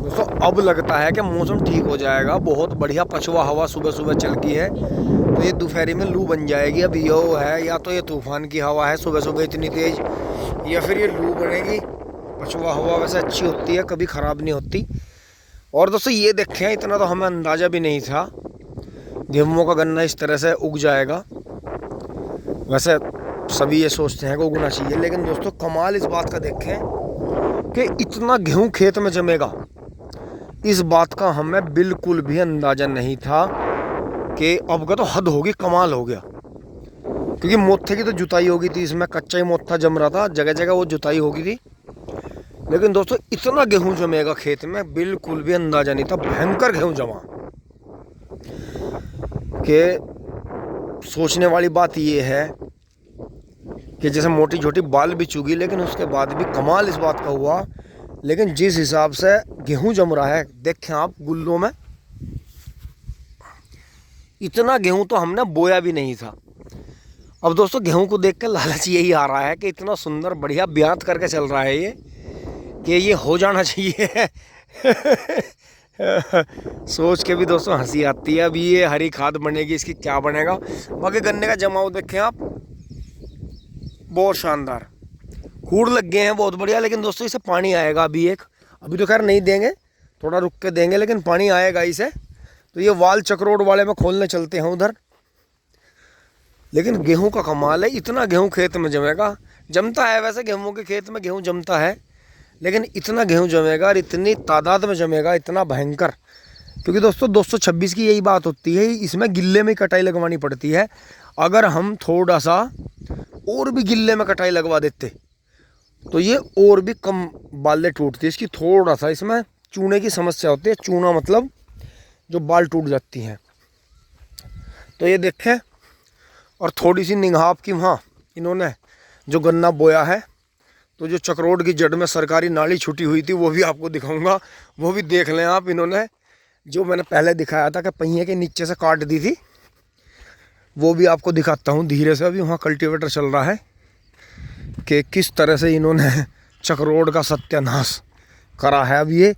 दोस्तों अब लगता है कि मौसम ठीक हो जाएगा। बहुत बढ़िया पछुआ हवा सुबह सुबह चल की है, तो ये दोपहरी में लू बन जाएगी। अब यो है या तो ये तूफान की हवा है सुबह सुबह इतनी तेज, या फिर ये लू बनेगी। पछुआ हवा वैसे अच्छी होती है, कभी ख़राब नहीं होती। और दोस्तों ये देखें, इतना तो हमें अंदाज़ा भी नहीं था गेहूं का गन्ना इस तरह से उग जाएगा। वैसे सभी ये सोचते हैं कि उगना चाहिए, लेकिन दोस्तों कमाल इस बात का देखें कि इतना गेहूं खेत में जमेगा, इस बात का हमें बिल्कुल भी अंदाज़ा नहीं था। कि अब का तो हद होगी, कमाल हो गया। क्योंकि मोथे की तो जुताई होगी थी, इसमें कच्चा ही मोथा जम रहा था, जगह जगह वो जुताई होगी थी। लेकिन दोस्तों इतना गेहूं जमेगा खेत में बिल्कुल भी अंदाज़ा नहीं था। भयंकर गेहूं जमा कि सोचने वाली बात ये है कि जैसे मोटी छोटी बाल भी चुगी, लेकिन उसके बाद भी कमाल इस बात का हुआ। लेकिन जिस हिसाब से गेहूं जम रहा है, देखें आप गुल्लों में, इतना गेहूं तो हमने बोया भी नहीं था। अब दोस्तों गेहूं को देख कर लालच यही आ रहा है कि इतना सुंदर बढ़िया ब्यात करके चल रहा है ये, कि ये हो जाना चाहिए। सोच के भी दोस्तों हंसी आती है। अभी ये हरी खाद बनेगी, इसकी क्या बनेगा। बाकी गन्ने का जमाव देखें आप, बहुत शानदार खूड़ लग गए हैं, बहुत बढ़िया। लेकिन दोस्तों इसे पानी आएगा अभी तो खैर नहीं देंगे, थोड़ा रुक के देंगे, लेकिन पानी आएगा इसे। तो ये वाल चक्रोड वाले में खोलने चलते हैं उधर। लेकिन गेहूं का कमाल है, इतना गेहूं खेत में जमेगा। जमता है वैसे गेहूं के खेत में गेहूं जमता है, लेकिन इतना गेहूं जमेगा और इतनी तादाद में जमेगा, इतना भयंकर। क्योंकि दोस्तों 226 की यही बात होती है, इसमें गिल्ले में कटाई लगवानी पड़ती है। अगर हम थोड़ा सा और भी गिल्ले में कटाई लगवा देते तो ये और भी कम बालें टूटती है इसकी। थोड़ा सा इसमें चूने की समस्या होती है, चूना मतलब जो बाल टूट जाती हैं। तो ये देखें, और थोड़ी सी निगाह की वहाँ इन्होंने जो गन्ना बोया है, तो जो चक्रोड की जड़ में सरकारी नाली छुटी हुई थी वो भी आपको दिखाऊंगा, वो भी देख लें आप। इन्होंने जो मैंने पहले दिखाया था कि पहिए के नीचे से काट दी थी, वो भी आपको दिखाता हूँ धीरे से। अभी वहाँ कल्टीवेटर चल रहा है कि किस तरह से इन्होंने चक्रोड का सत्यानाश करा है। अब ये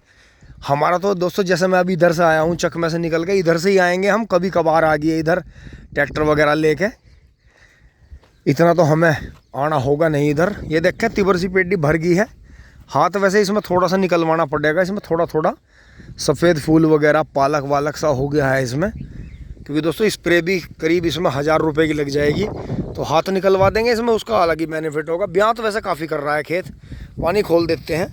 हमारा तो दोस्तों, जैसे मैं अभी इधर से आया हूँ चकमे से निकल के, इधर से ही आएंगे हम, कभी कभार आ गए इधर ट्रैक्टर वगैरह लेके, इतना तो हमें आना होगा नहीं इधर। ये देखें तिबर सी पेटी भर गई है। हाथ वैसे इसमें थोड़ा सा निकलवाना पड़ेगा, इसमें थोड़ा थोड़ा सफ़ेद फूल वगैरह पालक वालक सा हो गया है इसमें। क्योंकि दोस्तों स्प्रे भी करीब इसमें 1000 रुपये की लग जाएगी, तो हाथ निकलवा देंगे इसमें, उसका अलग ही बेनिफिट होगा। ब्याह तो वैसे काफ़ी कर रहा है खेत। पानी खोल देते हैं,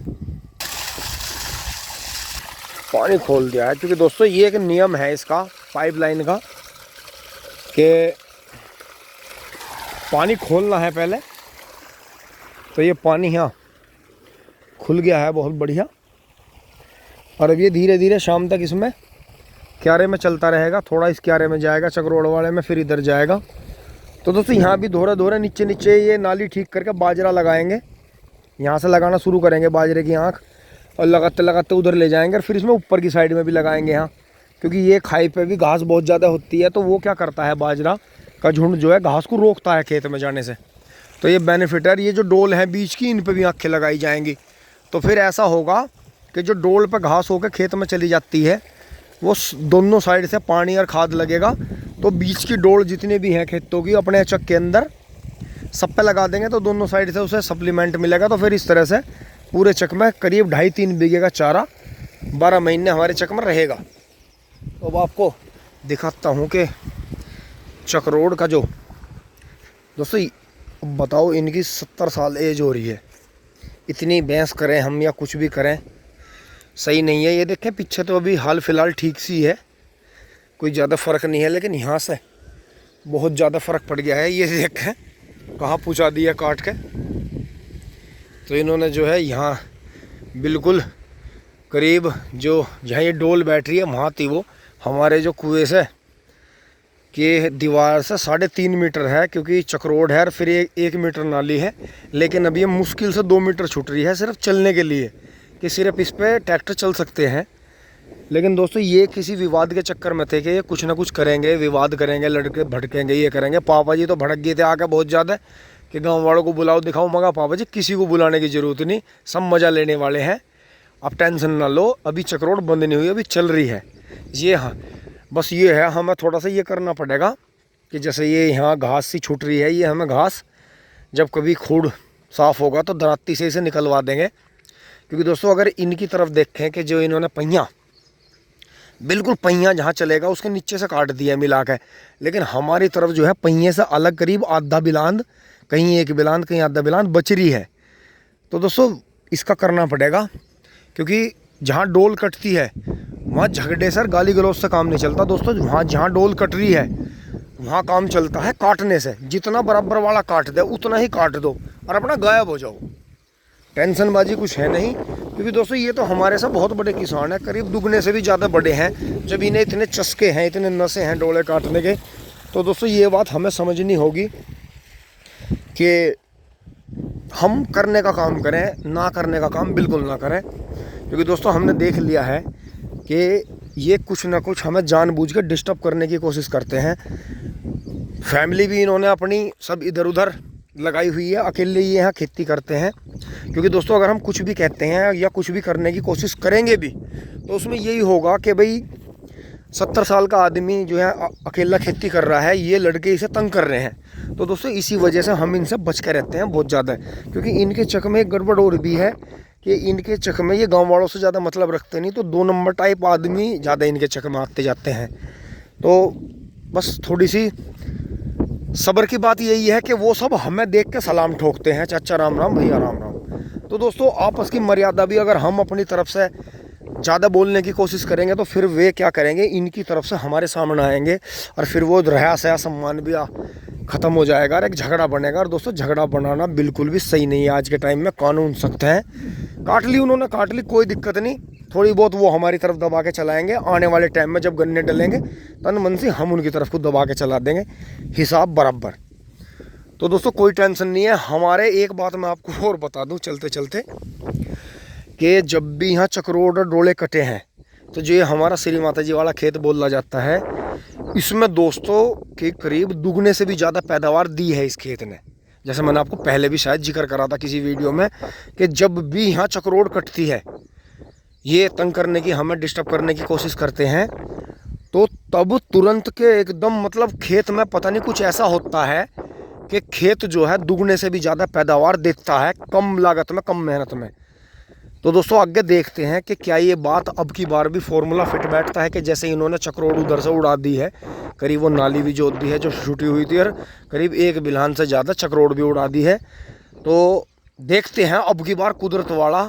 पानी खोल दिया है। क्योंकि दोस्तों ये एक नियम है इसका, पाइपलाइन का, कि पानी खोलना है पहले। तो ये पानी यहाँ खुल गया है बहुत बढ़िया। और अब ये धीरे धीरे शाम तक इसमें क्यारे में चलता रहेगा। थोड़ा इस क्यारे में जाएगा चक्रोड़ वाले में, फिर इधर जाएगा। तो दोस्तों यहाँ भी धोरे धोरे नीचे नीचे ये नाली ठीक करके बाजरा लगाएंगे। यहाँ से लगाना शुरू करेंगे बाजरे की आँख, और लगाते लगाते उधर ले जाएंगे। और फिर इसमें ऊपर की साइड में भी लगाएंगे यहाँ, क्योंकि ये खाई पे भी घास बहुत ज़्यादा होती है। तो वो क्या करता है, बाजरा का झुंड जो है घास को रोकता है खेत में जाने से। तो ये बेनिफिट है। ये जो डोल है बीच की, इन पे भी आँखें लगाई जाएंगी। तो फिर ऐसा होगा कि जो डोल पे घास होकर खेत में चली जाती है, वो दोनों साइड से पानी और खाद लगेगा। तो बीच की डोल जितने भी हैं खेतों की, अपने चक के अंदर सब पे लगा देंगे, तो दोनों साइड से उसे सप्लीमेंट मिलेगा। तो फिर इस तरह से पूरे चक में करीब 2.5-3 बीघे का चारा 12 महीने हमारे चक में रहेगा। तो अब आपको दिखाता हूँ कि चक्रोड का जो दोस्तों, बताओ इनकी 70 साल एज हो रही है, इतनी भैंस करें हम या कुछ भी करें सही नहीं है। ये देखें पीछे तो अभी हाल फिलहाल ठीक सी है, कोई ज़्यादा फ़र्क नहीं है, लेकिन यहाँ से बहुत ज़्यादा फ़र्क पड़ गया है। ये देखें कहाँ पहुँचा दिया काट के। तो इन्होंने जो है यहाँ बिल्कुल करीब जो जहाँ ये डोल बैठ रही है वहाँ थी वो, हमारे जो कुएँ से कि दीवार से 3.5 मीटर है, क्योंकि चक्रोड है और फिर 1 मीटर नाली है। लेकिन अब ये मुश्किल से 2 मीटर छूट रही है सिर्फ चलने के लिए, कि सिर्फ इस पर ट्रैक्टर चल सकते हैं। लेकिन दोस्तों ये किसी विवाद के चक्कर में थे कि ये कुछ ना कुछ करेंगे, विवाद करेंगे, लड़के भड़केंगे, ये करेंगे। पापा जी तो भड़क गए थे आके बहुत ज़्यादा, कि गाँव वालों को बुलाओ दिखाओ। मगर पापा जी किसी को बुलाने की ज़रूरत नहीं, सब मज़ा लेने वाले हैं। आप टेंशन ना लो, अभी चक्रोड़ बंद नहीं हुई, अभी चल रही है ये। हाँ बस ये है, हमें थोड़ा सा ये करना पड़ेगा कि जैसे ये यहाँ घास सी छूट रही है, ये हमें घास जब कभी खूड़ साफ़ होगा तो दराती से इसे निकलवा देंगे। क्योंकि दोस्तों अगर इनकी तरफ देखें कि जो इन्होंने पहिया, बिल्कुल पहिया जहाँ चलेगा उसके नीचे से काट दिया मिला के, लेकिन हमारी तरफ जो है पहिए से अलग करीब आधा बिलांद, कहीं एक बिलांद कहीं आधा बिलांद बच रही है। तो दोस्तों इसका करना पड़ेगा, क्योंकि जहाँ डोल कटती है वहाँ झगड़े सर गाली गलौज से काम नहीं चलता दोस्तों। वहाँ जहाँ डोल कट रही है वहाँ काम चलता है काटने से। जितना बराबर वाला काट दे उतना ही काट दो और अपना गायब हो जाओ, टेंशनबाजी कुछ है नहीं। क्योंकि दोस्तों ये तो हमारे से बहुत बड़े किसान हैं, करीब दुगने से भी ज़्यादा बड़े हैं। जब इन्हें इतने चस्के हैं, इतने नशे हैं डोले काटने के, तो दोस्तों ये बात हमें समझनी होगी कि हम करने का काम करें, ना करने का काम बिल्कुल ना करें। क्योंकि दोस्तों हमने देख लिया है कि ये कुछ ना कुछ हमें जानबूझ के डिस्टर्ब करने की कोशिश करते हैं। फैमिली भी इन्होंने अपनी सब इधर उधर लगाई हुई है, अकेले ये यहाँ खेती करते हैं। क्योंकि दोस्तों अगर हम कुछ भी कहते हैं या कुछ भी करने की कोशिश करेंगे भी तो उसमें यही होगा कि भाई 70 साल का आदमी जो है अकेला खेती कर रहा है, ये लड़के इसे तंग कर रहे हैं। तो दोस्तों इसी वजह से हम इनसे बच के रहते हैं बहुत ज़्यादा, क्योंकि इनके चक में एक गड़बड़ और भी है कि इनके चक में ये गांव वालों से ज़्यादा मतलब रखते नहीं, तो 2 नंबर टाइप आदमी ज़्यादा इनके चक में आते जाते हैं। तो बस थोड़ी सी सब्र की बात यही है कि वो सब हमें देख के सलाम ठोकते हैं, चाचा राम राम, भैया राम राम। तो दोस्तों आपस की मर्यादा भी अगर हम अपनी तरफ से ज़्यादा बोलने की कोशिश करेंगे तो फिर वे क्या करेंगे, इनकी तरफ से हमारे सामने आएंगे और फिर वो रहा सया सम्मान भी ख़त्म हो जाएगा और एक झगड़ा बनेगा। और दोस्तों झगड़ा बनाना बिल्कुल भी सही नहीं है। आज के टाइम में कानून सख्त है, काट ली उन्होंने काट ली, कोई दिक्कत नहीं, थोड़ी बहुत वो हमारी तरफ दबा के चलाएंगे। आने वाले टाइम में जब गन्ने डलेंगे तन मन से हम उनकी तरफ को दबा के चला देंगे, हिसाब बराबर। तो दोस्तों कोई टेंशन नहीं है हमारे। एक बात मैं आपको और बता दूं चलते चलते कि जब भी यहाँ चक्रोड़ और डोले कटे हैं तो जो ये हमारा श्री माता जी वाला खेत बोला जाता है, इसमें दोस्तों के करीब दुगने से भी ज़्यादा पैदावार दी है इस खेत ने। जैसे मैंने आपको पहले भी शायद जिक्र करा था किसी वीडियो में कि जब भी यहाँ चक्रोड़ कटती है, ये तंग करने की, हमें डिस्टर्ब करने की कोशिश करते हैं, तो तब तुरंत के एकदम मतलब खेत में पता नहीं कुछ ऐसा होता है कि खेत जो है दुगने से भी ज़्यादा पैदावार देता है कम लागत में, कम मेहनत में। तो दोस्तों आगे देखते हैं कि क्या ये बात अब की बार भी फॉर्मूला फिट बैठता है कि जैसे इन्होंने चक्रोड़ उधर से उड़ा दी है, करीब वो नाली भी जोत दी है जो छूटी हुई थी, और करीब 1 बिलान से ज़्यादा चक्रोड़ भी उड़ा दी है। तो देखते हैं अब की बार कुदरत वाला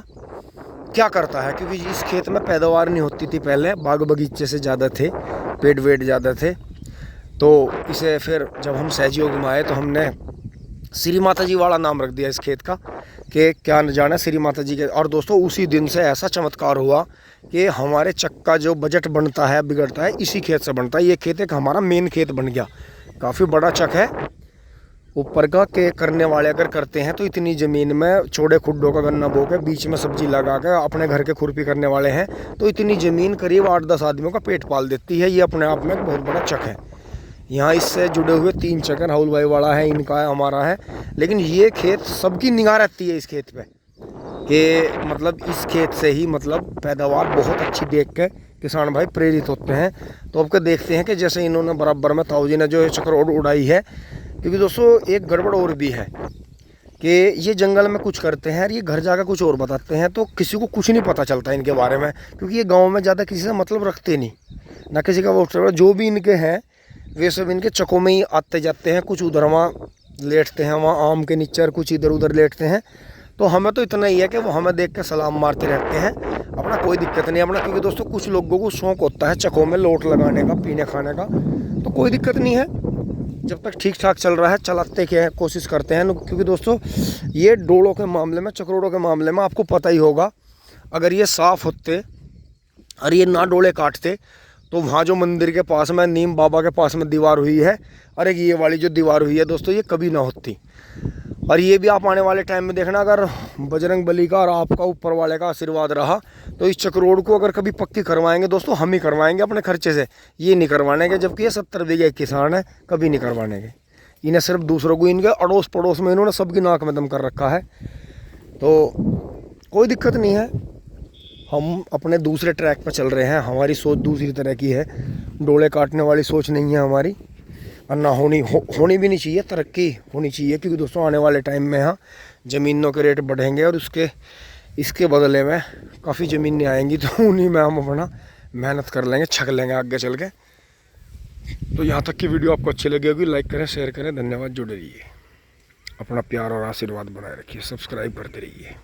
क्या करता है। क्योंकि इस खेत में पैदावार नहीं होती थी पहले, बाग बगीचे से ज़्यादा थे, पेड़ वेड़ ज़्यादा थे। तो इसे फिर जब हम सहयोग में आए तो हमने श्री माता जी वाला नाम रख दिया इस खेत का कि क्या न जाने श्री माता जी के। और दोस्तों उसी दिन से ऐसा चमत्कार हुआ कि हमारे चक का जो बजट बनता है, बिगड़ता है, इसी खेत से बनता है। ये खेत एक हमारा मेन खेत बन गया, काफ़ी बड़ा चक है ऊपर का। के करने वाले अगर करते हैं तो इतनी ज़मीन में चौड़े खुड्डों का गन्ना बो के बीच में सब्जी लगा के अपने घर के खुरपी करने वाले हैं, तो इतनी ज़मीन करीब 8-10 आदमियों का पेट पाल देती है। ये अपने आप में एक बहुत बड़ा चक है। यहाँ इससे जुड़े हुए 3 चक हैं, राहुल भाई वाला है, इनका है, हमारा है। लेकिन ये खेत सबकी निगाह रहती है इस खेत पे कि मतलब इस खेत से ही मतलब पैदावार बहुत अच्छी देख के किसान भाई प्रेरित होते हैं। तो अब के देखते हैं कि जैसे इन्होंने बराबर में ताऊ जी ने जो चक्रोड़ उड़ाई है। क्योंकि दोस्तों एक गड़बड़ और भी है कि ये जंगल में कुछ करते हैं और ये घर जाकर कुछ और बताते हैं, तो किसी को कुछ नहीं पता चलता इनके बारे में। क्योंकि ये गाँव में ज़्यादा किसी से मतलब रखते नहीं, ना किसी का वो, जो भी इनके हैं वे सब इनके चकों में ही आते जाते हैं। कुछ उधर वहाँ लेटते हैं, वहाँ आम के नीचे, कुछ इधर उधर लेटते हैं। तो हमें तो इतना ही है कि वो हमें देख के सलाम मारते रहते हैं, अपना कोई दिक्कत नहीं अपना। क्योंकि दोस्तों कुछ लोगों को शौक़ होता है चकों में लोट लगाने का, पीने खाने का, तो कोई दिक्कत नहीं है। जब तक ठीक ठाक चल रहा है चलाते क्या है, कोशिश करते हैं। क्योंकि दोस्तों ये डोलों के मामले में, चक्रोड़ों के मामले में आपको पता ही होगा, अगर ये साफ़ होते और ये ना डोले काटते तो वहाँ जो मंदिर के पास में, नीम बाबा के पास में दीवार हुई है, और एक ये वाली जो दीवार हुई है दोस्तों, ये कभी ना होती। और ये भी आप आने वाले टाइम में देखना, अगर बजरंग बली का और आपका ऊपर वाले का आशीर्वाद रहा तो इस चक्रोड़ को अगर कभी पक्की करवाएंगे दोस्तों, हम ही करवाएंगे अपने खर्चे से, ये नहीं करवाने के। जबकि ये 70 बीघे किसान है, कभी नहीं करवाने के। इन्हें सिर्फ दूसरों को, इनके अड़ोस पड़ोस में इन्होंने सबकी नाक में दम कर रखा है। तो कोई दिक्कत नहीं है, हम अपने दूसरे ट्रैक पर चल रहे हैं, हमारी सोच दूसरी तरह की है, डोले काटने वाली सोच नहीं है हमारी, और ना होनी भी नहीं चाहिए, तरक्की होनी चाहिए। क्योंकि दोस्तों आने वाले टाइम में यहाँ ज़मीनों के रेट बढ़ेंगे और इसके बदले में काफ़ी ज़मीनें आएंगी, तो उन्हीं में हम अपना मेहनत कर लेंगे, छक लेंगे आगे चल के। तो यहाँ तक की वीडियो आपको अच्छी लगी होगी, लाइक करें, शेयर करें। धन्यवाद। जुड़े रहिए, अपना प्यार और आशीर्वाद बनाए रखिए, सब्सक्राइब करते रहिए।